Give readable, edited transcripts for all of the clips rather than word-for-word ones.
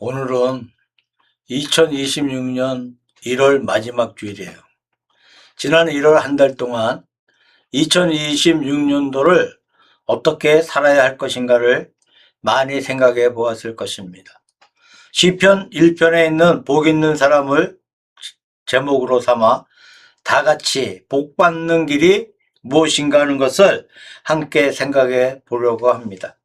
오늘은 2026년 1월 마지막 주일이에요. 지난 1월 한 달 동안 2026년도를 어떻게 살아야 할 것인가를 많이 생각해 보았을 것입니다. 시편 1편에 있는 복 있는 사람을 제목으로 삼아 다 같이 복 받는 길이 무엇인가 하는 것을 함께 생각해 보려고 합니다.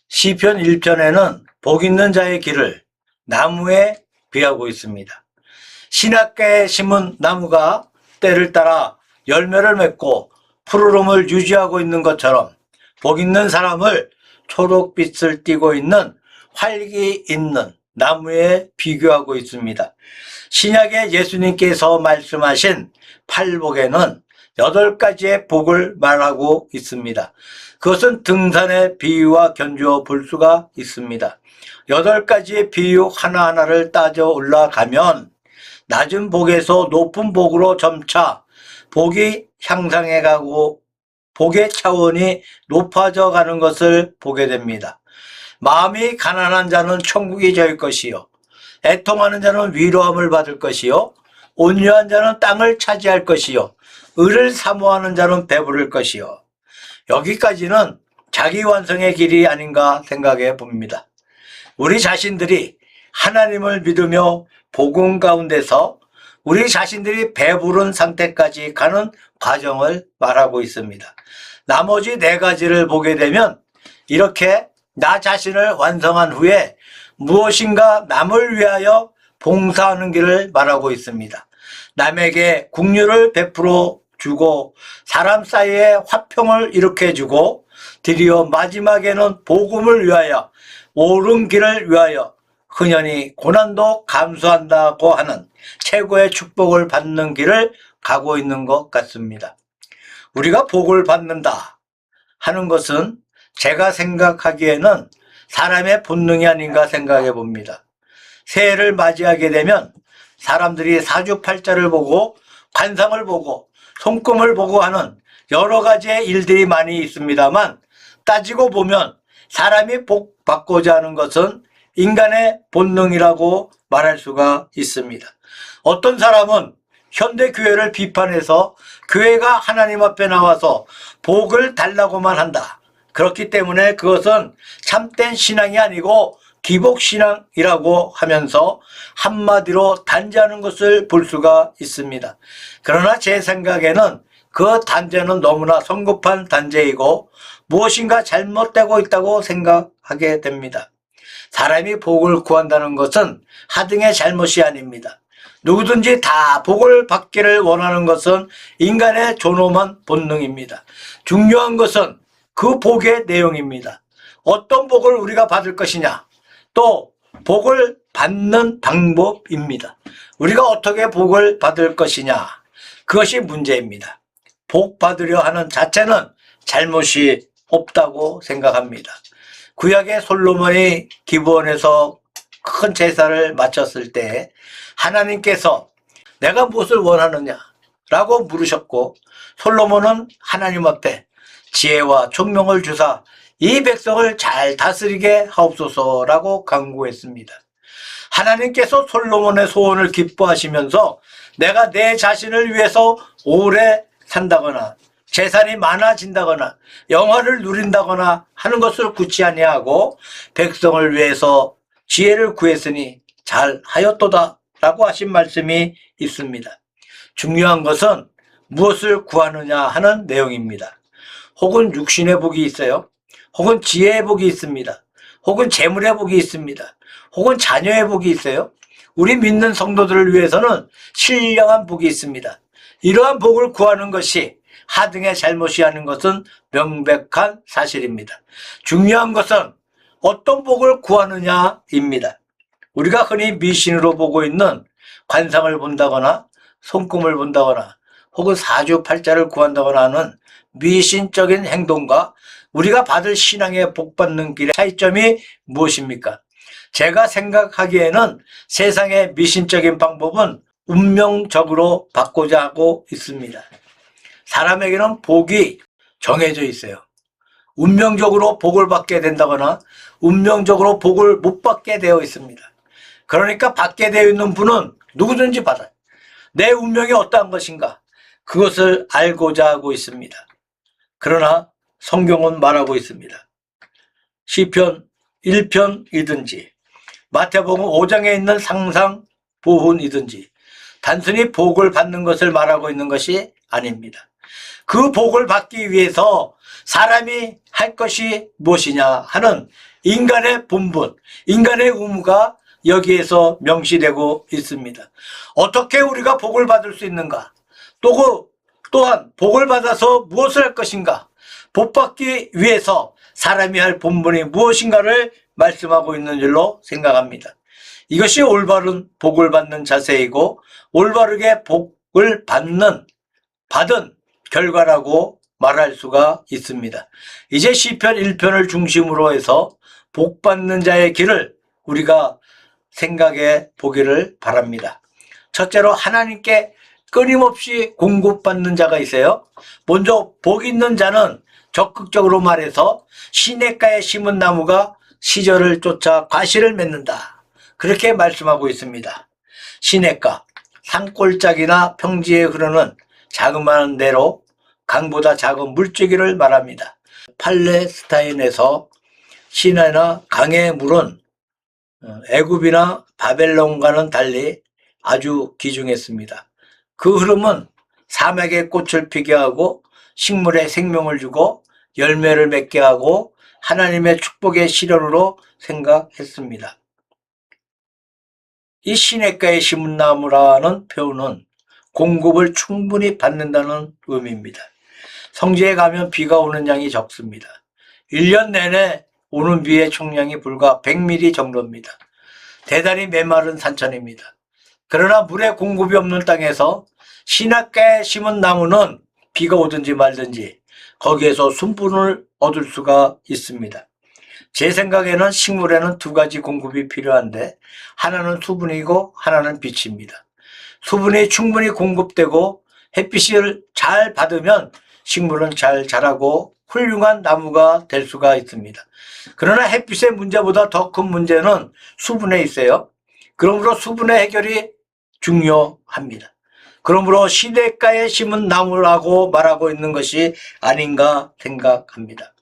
시편 1편에는 복 있는 자의 길을 나무에 비하고 있습니다. 신학계에 심은 나무가 때를 따라 열매를 맺고 푸르름을 유지하고 있는 것처럼 복 있는 사람을 초록빛을 띠고 있는 활기 있는 나무에 비교하고 있습니다. 신약에 예수님께서 말씀하신 팔복에는 8가지의 복을 말하고 있습니다. 그것은 등산의 비유와 견주어 볼 수가 있습니다. 8가지의 비유 하나하나를 따져 올라가면 낮은 복에서 높은 복으로 점차 복이 향상해 가고 복의 차원이 높아져 가는 것을 보게 됩니다. 마음이 가난한 자는 천국이 저일 것이요, 애통하는 자는 위로함을 받을 것이요, 온유한 자는 땅을 차지할 것이요, 의를 사모하는 자는 배부를 것이요. 여기까지는 자기 완성의 길이 아닌가 생각해 봅니다. 우리 자신들이 하나님을 믿으며 복음 가운데서 우리 자신들이 배부른 상태까지 가는 과정을 말하고 있습니다. 나머지 4가지를 보게 되면 이렇게 나 자신을 완성한 후에 무엇인가 남을 위하여 봉사하는 길을 말하고 있습니다. 남에게 긍휼을 베풀어 주고 사람 사이에 화평을 일으켜주고 드디어 마지막에는 복음을 위하여 옳은 길을 위하여 흔연히 고난도 감수한다고 하는 최고의 축복을 받는 길을 가고 있는 것 같습니다. 우리가 복을 받는다 하는 것은 제가 생각하기에는 사람의 본능이 아닌가 생각해 봅니다. 새해를 맞이하게 되면 사람들이 사주팔자를 보고 관상을 보고 손금을 보고 하는 여러 가지의 일들이 많이 있습니다만, 따지고 보면 사람이 복 받고자 하는 것은 인간의 본능이라고 말할 수가 있습니다. 어떤 사람은 현대 교회를 비판해서 교회가 하나님 앞에 나와서 복을 달라고만 한다, 그렇기 때문에 그것은 참된 신앙이 아니고 기복신앙이라고 하면서 한마디로 단죄하는 것을 볼 수가 있습니다. 그러나 제 생각에는 그 단죄는 너무나 성급한 단죄이고 무엇인가 잘못되고 있다고 생각하게 됩니다. 사람이 복을 구한다는 것은 하등의 잘못이 아닙니다. 누구든지 다 복을 받기를 원하는 것은 인간의 존엄한 본능입니다. 중요한 것은 그 복의 내용입니다. 어떤 복을 우리가 받을 것이냐, 또 복을 받는 방법입니다. 우리가 어떻게 복을 받을 것이냐, 그것이 문제입니다. 복 받으려 하는 자체는 잘못이 없다고 생각합니다. 구약의 솔로몬이 기브온에서 큰 제사를 마쳤을 때 하나님께서 내가 무엇을 원하느냐 라고 물으셨고, 솔로몬은 하나님 앞에 지혜와 총명을 주사 이 백성을 잘 다스리게 하옵소서라고 간구했습니다. 하나님께서 솔로몬의 소원을 기뻐하시면서 내가 내 자신을 위해서 오래 산다거나 재산이 많아진다거나 영화를 누린다거나 하는 것을 굳이 아니하고 백성을 위해서 지혜를 구했으니 잘하였도다 라고 하신 말씀이 있습니다. 중요한 것은 무엇을 구하느냐 하는 내용입니다. 혹은 육신의 복이 있어요, 혹은 지혜의 복이 있습니다, 혹은 재물의 복이 있습니다, 혹은 자녀의 복이 있어요. 우리 믿는 성도들을 위해서는 신령한 복이 있습니다. 이러한 복을 구하는 것이 하등의 잘못이 아닌 것은 명백한 사실입니다. 중요한 것은 어떤 복을 구하느냐입니다. 우리가 흔히 미신으로 보고 있는 관상을 본다거나 손금을 본다거나 혹은 사주팔자를 구한다거나 하는 미신적인 행동과 우리가 받을 신앙의 복받는 길의 차이점이 무엇입니까? 제가 생각하기에는 세상의 미신적인 방법은 운명적으로 받고자 하고 있습니다. 사람에게는 복이 정해져 있어요. 운명적으로 복을 받게 된다거나 운명적으로 복을 못 받게 되어 있습니다. 그러니까 받게 되어 있는 분은 누구든지 받아요. 내 운명이 어떠한 것인가 그것을 알고자 하고 있습니다. 그러나 성경은 말하고 있습니다. 시편 1편이든지 마태복음 5장에 있는 상상 보훈이든지 단순히 복을 받는 것을 말하고 있는 것이 아닙니다. 그 복을 받기 위해서 사람이 할 것이 무엇이냐 하는 인간의 본분, 인간의 의무가 여기에서 명시되고 있습니다. 어떻게 우리가 복을 받을 수 있는가? 또한 복을 받아서 무엇을 할 것인가? 복 받기 위해서 사람이 할 본분이 무엇인가를 말씀하고 있는 줄로 생각합니다. 이것이 올바른 복을 받는 자세이고 올바르게 복을 받은 결과라고 말할 수가 있습니다. 이제 시편 1편을 중심으로 해서 복 받는 자의 길을 우리가 생각해 보기를 바랍니다. 첫째로 하나님께 끊임없이 공급받는 자가 있어요. 먼저 복 있는 자는 적극적으로 말해서 시냇가에 심은 나무가 시절을 쫓아 과실을 맺는다. 그렇게 말씀하고 있습니다. 시냇가, 산골짜기나 평지에 흐르는 자그마한 대로 강보다 작은 물줄기를 말합니다. 팔레스타인에서 시내나 강의 물은 애굽이나 바벨론과는 달리 아주 귀중했습니다. 그 흐름은 사막에 꽃을 피게 하고 식물에 생명을 주고 열매를 맺게 하고 하나님의 축복의 실현으로 생각했습니다. 이 시냇가에 심은 나무라는 표현은 공급을 충분히 받는다는 의미입니다. 성지에 가면 비가 오는 양이 적습니다. 1년 내내 오는 비의 총량이 불과 100mm 정도입니다. 대단히 메마른 산천입니다. 그러나 물의 공급이 없는 땅에서 시냇가에 심은 나무는 비가 오든지 말든지 거기에서 순분을 얻을 수가 있습니다. 제 생각에는 식물에는 두 가지 공급이 필요한데 하나는 수분이고 하나는 빛입니다. 수분이 충분히 공급되고 햇빛을 잘 받으면 식물은 잘 자라고 훌륭한 나무가 될 수가 있습니다. 그러나 햇빛의 문제보다 더 큰 문제는 수분에 있어요. 그러므로 수분의 해결이 중요합니다. 그러므로 시냇가에 심은 나무라고 말하고 있는 것이 아닌가 생각합니다.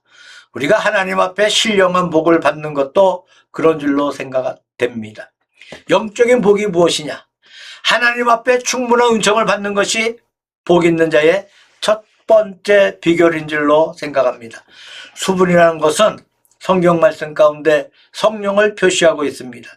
우리가 하나님 앞에 신령한 복을 받는 것도 그런 줄로 생각됩니다. 영적인 복이 무엇이냐? 하나님 앞에 충분한 은총을 받는 것이 복 있는 자의 첫 번째 비결인 줄로 생각합니다. 수분이라는 것은 성경 말씀 가운데 성령을 표시하고 있습니다.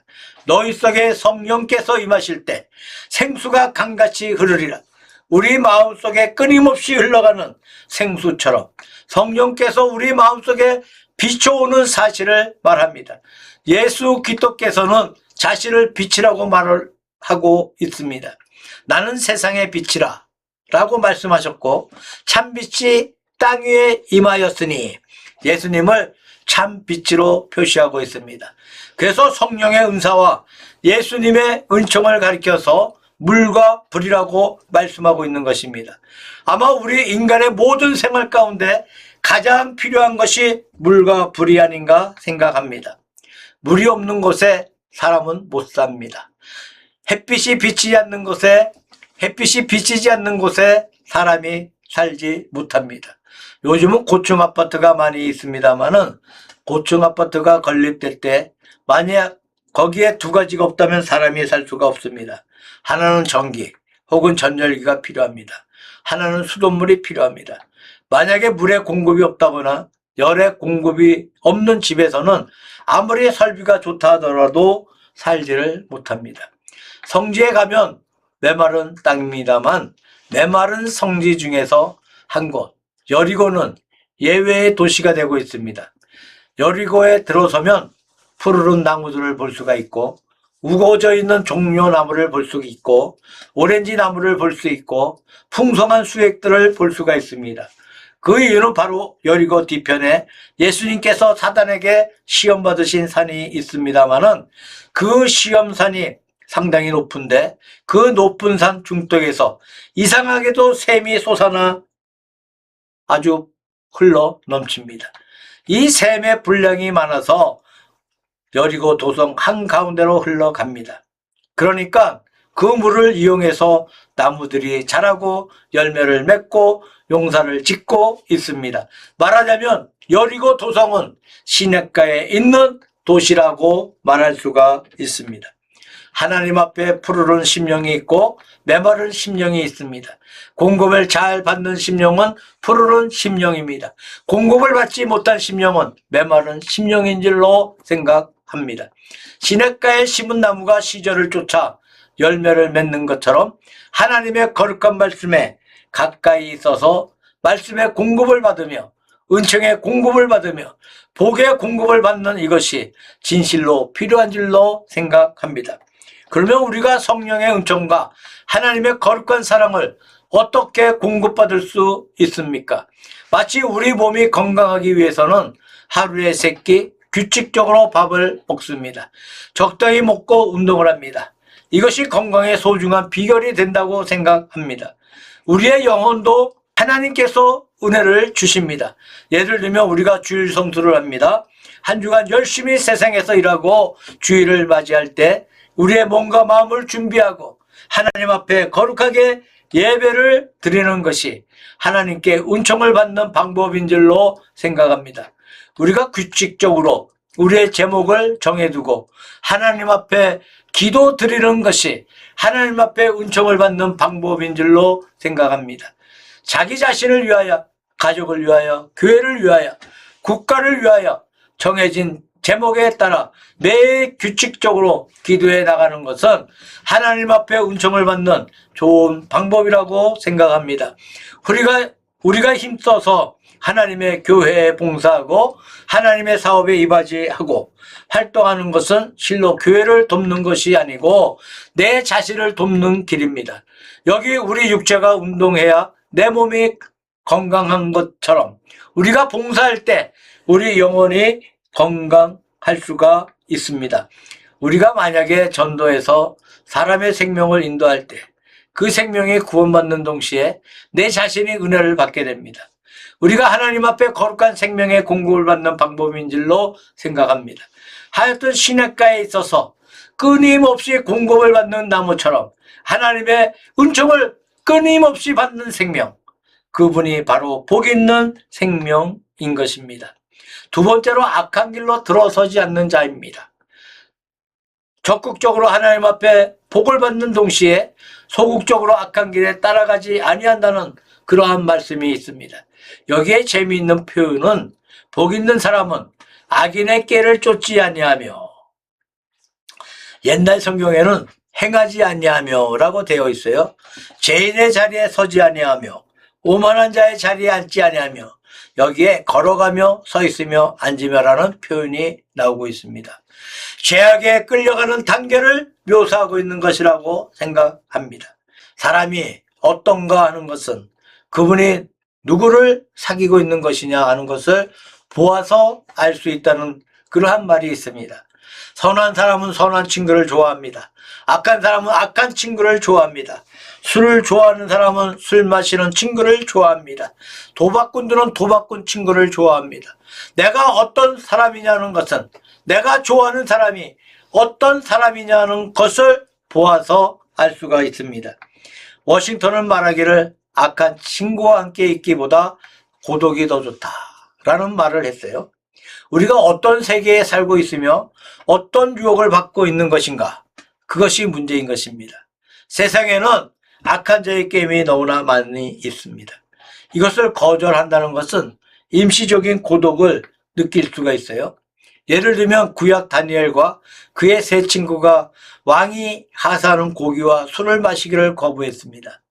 너희 속에 성령께서 임하실 때 생수가 강같이 흐르리라. 우리 마음속에 끊임없이 흘러가는 생수처럼 성령께서 우리 마음속에 비춰오는 사실을 말합니다. 예수 그리스도께서는 자신을 빛이라고 말을 하고 있습니다. 나는 세상의 빛이라 라고 말씀하셨고 참빛이 땅 위에 임하였으니 예수님을 참빛으로 표시하고 있습니다. 그래서 성령의 은사와 예수님의 은총을 가리켜서 물과 불이라고 말씀하고 있는 것입니다. 아마 우리 인간의 모든 생활 가운데 가장 필요한 것이 물과 불이 아닌가 생각합니다. 물이 없는 곳에 사람은 못 삽니다. 햇빛이 비치지 않는 곳에 사람이 살지 못합니다. 요즘은 고층 아파트가 많이 있습니다만은 고층 아파트가 건립될 때 만약 거기에 두 가지가 없다면 사람이 살 수가 없습니다. 하나는 전기 혹은 전열기가 필요합니다. 하나는 수돗물이 필요합니다. 만약에 물의 공급이 없다거나 열의 공급이 없는 집에서는 아무리 설비가 좋다 하더라도 살지를 못합니다. 성지에 가면 메마른 땅입니다만 메마른 성지 중에서 한 곳 여리고는 예외의 도시가 되고 있습니다. 여리고에 들어서면 푸르른 나무들을 볼 수가 있고 우거져 있는 종려나무를 볼 수 있고 오렌지 나무를 볼 수 있고 풍성한 수액들을 볼 수가 있습니다. 그 이유는 바로 여리고 뒤편에 예수님께서 사단에게 시험 받으신 산이 있습니다만은 그 시험산이 상당히 높은데 그 높은 산 중턱에서 이상하게도 샘이 솟아나 아주 흘러 넘칩니다. 이 샘의 분량이 많아서 여리고 도성 한가운데로 흘러갑니다. 그러니까 그 물을 이용해서 나무들이 자라고 열매를 맺고 용사를 짓고 있습니다. 말하자면 여리고 도성은 시냇가에 있는 도시라고 말할 수가 있습니다. 하나님 앞에 푸르른 심령이 있고 메마른 심령이 있습니다. 공급을 잘 받는 심령은 푸르른 심령입니다. 공급을 받지 못한 심령은 메마른 심령인 줄로 생각합니다. 시냇가에 심은 나무가 시절을 쫓아 열매를 맺는 것처럼 하나님의 거룩한 말씀에 가까이 있어서 말씀의 공급을 받으며 은총의 공급을 받으며 복의 공급을 받는 이것이 진실로 필요한 줄로 생각합니다. 그러면 우리가 성령의 은총과 하나님의 거룩한 사랑을 어떻게 공급받을 수 있습니까? 마치 우리 몸이 건강하기 위해서는 하루에 3끼 규칙적으로 밥을 먹습니다. 적당히 먹고 운동을 합니다. 이것이 건강의 소중한 비결이 된다고 생각합니다. 우리의 영혼도 하나님께서 은혜를 주십니다. 예를 들면 우리가 주일 성수를 합니다. 한 주간 열심히 세상에서 일하고 주일을 맞이할 때 우리의 몸과 마음을 준비하고 하나님 앞에 거룩하게 예배를 드리는 것이 하나님께 은총을 받는 방법인 줄로 생각합니다. 우리가 규칙적으로 우리의 제목을 정해두고 하나님 앞에 기도 드리는 것이 하나님 앞에 은총을 받는 방법인 줄로 생각합니다. 자기 자신을 위하여, 가족을 위하여, 교회를 위하여, 국가를 위하여 정해진 제목에 따라 매일 규칙적으로 기도해 나가는 것은 하나님 앞에 은총을 받는 좋은 방법이라고 생각합니다. 우리가 힘써서 하나님의 교회에 봉사하고 하나님의 사업에 이바지하고 활동하는 것은 실로 교회를 돕는 것이 아니고 내 자신을 돕는 길입니다. 여기 우리 육체가 운동해야 내 몸이 건강한 것처럼 우리가 봉사할 때 우리 영혼이 건강할 수가 있습니다. 우리가 만약에 전도해서 사람의 생명을 인도할 때 그 생명이 구원받는 동시에 내 자신이 은혜를 받게 됩니다. 우리가 하나님 앞에 거룩한 생명의 공급을 받는 방법인 줄로 생각합니다. 하여튼 시냇가에 있어서 끊임없이 공급을 받는 나무처럼 하나님의 은총을 끊임없이 받는 생명, 그분이 바로 복 있는 생명인 것입니다. 두 번째로 악한 길로 들어서지 않는 자입니다. 적극적으로 하나님 앞에 복을 받는 동시에 소극적으로 악한 길에 따라가지 아니한다는 그러한 말씀이 있습니다. 여기에 재미있는 표현은 복 있는 사람은 악인의 꾀를 쫓지 아니하며, 옛날 성경에는 행하지 아니하며 라고 되어 있어요. 죄인의 자리에 서지 아니하며 오만한 자의 자리에 앉지 아니하며 여기에 걸어가며 서 있으며 앉으며라는 표현이 나오고 있습니다. 죄악에 끌려가는 단계를 묘사하고 있는 것이라고 생각합니다. 사람이 어떤가 하는 것은 그분이 누구를 사귀고 있는 것이냐 하는 것을 보아서 알 수 있다는 그러한 말이 있습니다. 선한 사람은 선한 친구를 좋아합니다. 악한 사람은 악한 친구를 좋아합니다. 술을 좋아하는 사람은 술 마시는 친구를 좋아합니다. 도박꾼들은 도박꾼 친구를 좋아합니다. 내가 어떤 사람이냐는 것은 내가 좋아하는 사람이 어떤 사람이냐는 것을 보아서 알 수가 있습니다. 워싱턴은 말하기를 악한 친구와 함께 있기보다 고독이 더 좋다라는 말을 했어요. 우리가 어떤 세계에 살고 있으며 어떤 유혹을 받고 있는 것인가, 그것이 문제인 것입니다. 세상에는 악한 자의 게임이 너무나 많이 있습니다. 이것을 거절한다는 것은 임시적인 고독을 느낄 수가 있어요. 예를 들면 구약 다니엘과 그의 세 친구가 왕이 하사하는 고기와 술을 마시기를 거부했습니다.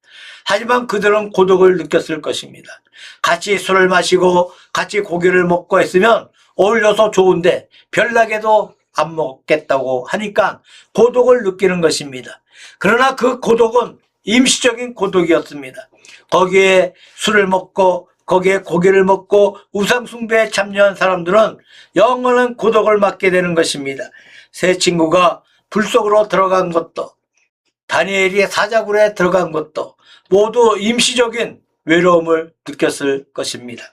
하지만 그들은 고독을 느꼈을 것입니다. 같이 술을 마시고 같이 고기를 먹고 했으면 어울려서 좋은데 별나게도 안 먹겠다고 하니까 고독을 느끼는 것입니다. 그러나 그 고독은 임시적인 고독이었습니다. 거기에 술을 먹고 거기에 고기를 먹고 우상숭배에 참여한 사람들은 영원한 고독을 맞게 되는 것입니다. 세 친구가 불 속으로 들어간 것도 다니엘이 사자굴에 들어간 것도 모두 임시적인 외로움을 느꼈을 것입니다.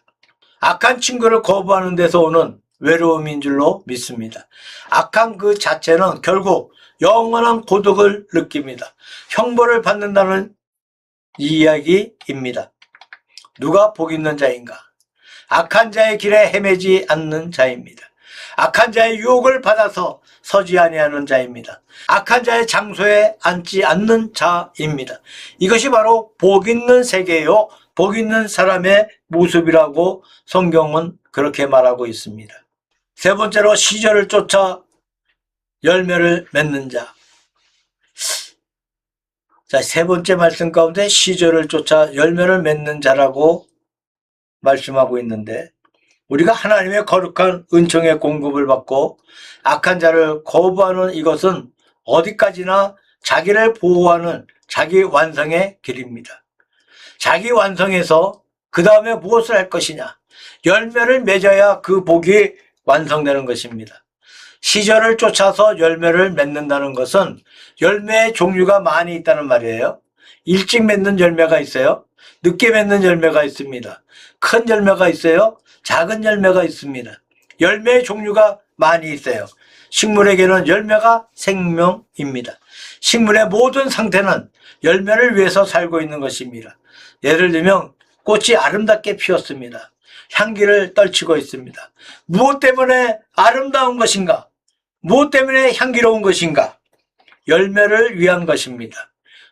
악한 친구를 거부하는 데서 오는 외로움인 줄로 믿습니다. 악한 그 자체는 결국 영원한 고독을 느낍니다. 형벌을 받는다는 이야기입니다. 누가 복 있는 자인가? 악한 자의 길에 헤매지 않는 자입니다. 악한 자의 유혹을 받아서 서지 아니하는 자입니다. 악한 자의 장소에 앉지 않는 자입니다. 이것이 바로 복 있는 세계요, 복 있는 사람의 모습이라고 성경은 그렇게 말하고 있습니다. 세 번째로 시절을 쫓아 열매를 맺는 자. 자, 세 번째 말씀 가운데 시절을 쫓아 열매를 맺는 자라고 말씀하고 있는데, 우리가 하나님의 거룩한 은총의 공급을 받고 악한 자를 거부하는 이것은 어디까지나 자기를 보호하는 자기 완성의 길입니다. 자기 완성해서 그 다음에 무엇을 할 것이냐? 열매를 맺어야 그 복이 완성되는 것입니다. 시절을 쫓아서 열매를 맺는다는 것은 열매의 종류가 많이 있다는 말이에요. 일찍 맺는 열매가 있어요. 늦게 맺는 열매가 있습니다. 큰 열매가 있어요. 작은 열매가 있습니다. 열매의 종류가 많이 있어요. 식물에게는 열매가 생명입니다. 식물의 모든 상태는 열매를 위해서 살고 있는 것입니다. 예를 들면 꽃이 아름답게 피었습니다. 향기를 떨치고 있습니다. 무엇 때문에 아름다운 것인가? 무엇 때문에 향기로운 것인가? 열매를 위한 것입니다.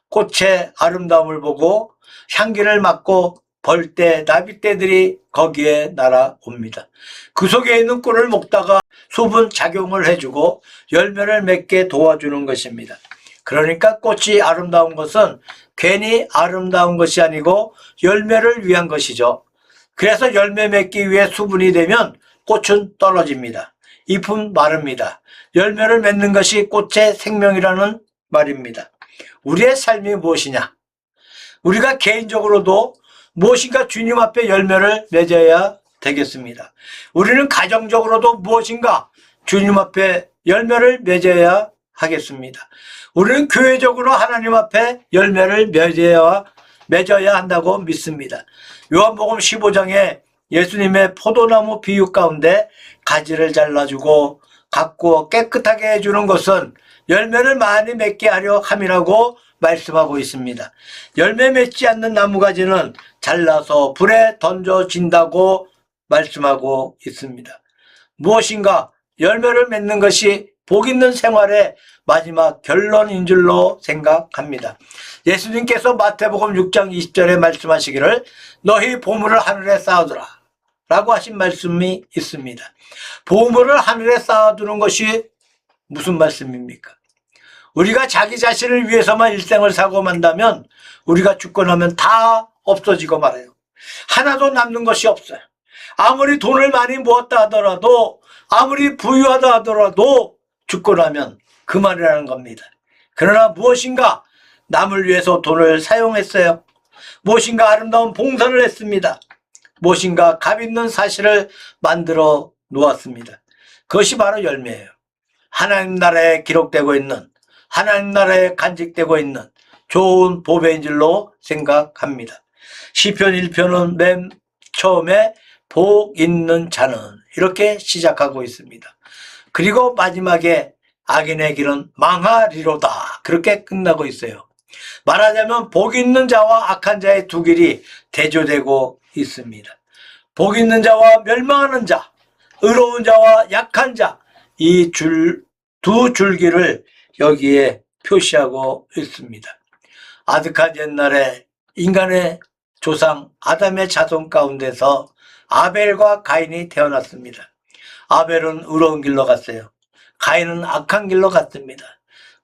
꽃의 아름다움을 보고 향기를 맡고 벌떼, 나비떼들이 거기에 날아옵니다. 그 속에 있는 꿀을 먹다가 수분 작용을 해주고 열매를 맺게 도와주는 것입니다. 그러니까 꽃이 아름다운 것은 괜히 아름다운 것이 아니고 열매를 위한 것이죠. 그래서 열매 맺기 위해 수분이 되면 꽃은 떨어집니다. 잎은 마릅니다. 열매를 맺는 것이 꽃의 생명이라는 말입니다. 우리의 삶이 무엇이냐? 우리가 개인적으로도 무엇인가 주님 앞에 열매를 맺어야 되겠습니다. 우리는 가정적으로도 무엇인가 주님 앞에 열매를 맺어야 하겠습니다. 우리는 교회적으로 하나님 앞에 열매를 맺어야 한다고 믿습니다. 요한복음 15장에 예수님의 포도나무 비유 가운데 가지를 잘라주고 가꾸어 깨끗하게 해주는 것은 열매를 많이 맺게 하려 함이라고 말씀하고 있습니다. 열매 맺지 않는 나무가지는 잘라서 불에 던져진다고 말씀하고 있습니다. 무엇인가 열매를 맺는 것이 복 있는 생활의 마지막 결론인 줄로 생각합니다. 예수님께서 마태복음 6장 20절에 말씀하시기를 너희 보물을 하늘에 쌓아두라 라고 하신 말씀이 있습니다. 보물을 하늘에 쌓아두는 것이 무슨 말씀입니까? 우리가 자기 자신을 위해서만 일생을 사고 만다면 우리가 죽고 나면 다 없어지고 말아요. 하나도 남는 것이 없어요. 아무리 돈을 많이 모았다 하더라도, 아무리 부유하다 하더라도 죽고 나면 그만이라는 겁니다. 그러나 무엇인가 남을 위해서 돈을 사용했어요. 무엇인가 아름다운 봉사를 했습니다. 무엇인가 값 있는 사실을 만들어 놓았습니다. 그것이 바로 열매예요. 하나님 나라에 기록되고 있는, 하나님 나라에 간직되고 있는 좋은 보배인 줄로 생각합니다. 시편 1편은 맨 처음에 복 있는 자는 이렇게 시작하고 있습니다. 그리고 마지막에 악인의 길은 망하리로다 그렇게 끝나고 있어요. 말하자면 복 있는 자와 악한 자의 두 길이 대조되고 있습니다. 복 있는 자와 멸망하는 자, 의로운 자와 약한 자, 이 두 줄기를 여기에 표시하고 있습니다. 아득한 옛날에 인간의 조상 아담의 자손 가운데서 아벨과 가인이 태어났습니다. 아벨은 의로운 길로 갔어요. 가인은 악한 길로 갔습니다.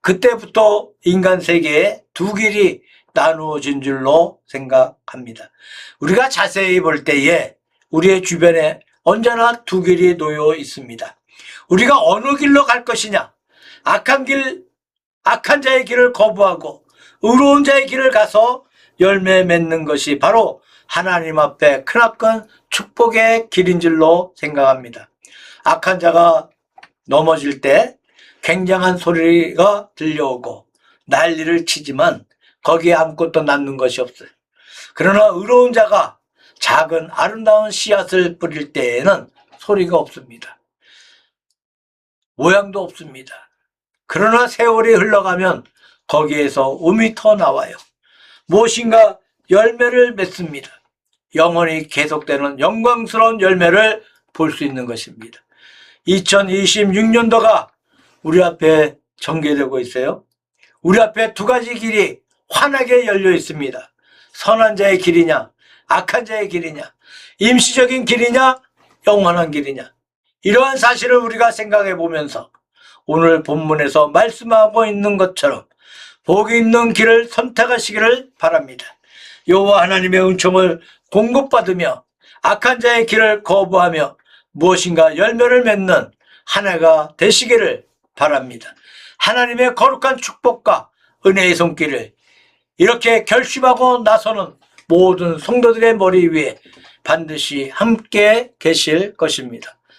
그때부터 인간 세계에 두 길이 나누어진 줄로 생각합니다. 우리가 자세히 볼 때에 우리의 주변에 언제나 두 길이 놓여 있습니다. 우리가 어느 길로 갈 것이냐? 악한 자의 길을 거부하고 의로운 자의 길을 가서 열매 맺는 것이 바로 하나님 앞에 크나큰 축복의 길인 줄로 생각합니다. 악한 자가 넘어질 때 굉장한 소리가 들려오고 난리를 치지만 거기에 아무것도 남는 것이 없어요. 그러나 의로운 자가 작은 아름다운 씨앗을 뿌릴 때에는 소리가 없습니다. 모양도 없습니다. 그러나 세월이 흘러가면 거기에서 음이 터나와요. 무엇인가 열매를 맺습니다. 영원히 계속되는 영광스러운 열매를 볼 수 있는 것입니다. 2026년도가 우리 앞에 전개되고 있어요. 우리 앞에 두 가지 길이 환하게 열려 있습니다. 선한 자의 길이냐, 악한 자의 길이냐, 임시적인 길이냐, 영원한 길이냐. 이러한 사실을 우리가 생각해 보면서 오늘 본문에서 말씀하고 있는 것처럼 복이 있는 길을 선택하시기를 바랍니다. 여호와 하나님의 은총을 공급받으며 악한 자의 길을 거부하며 무엇인가 열매를 맺는 한 해가 되시기를 바랍니다. 하나님의 거룩한 축복과 은혜의 손길을 이렇게 결심하고 나서는 모든 성도들의 머리 위에 반드시 함께 계실 것입니다.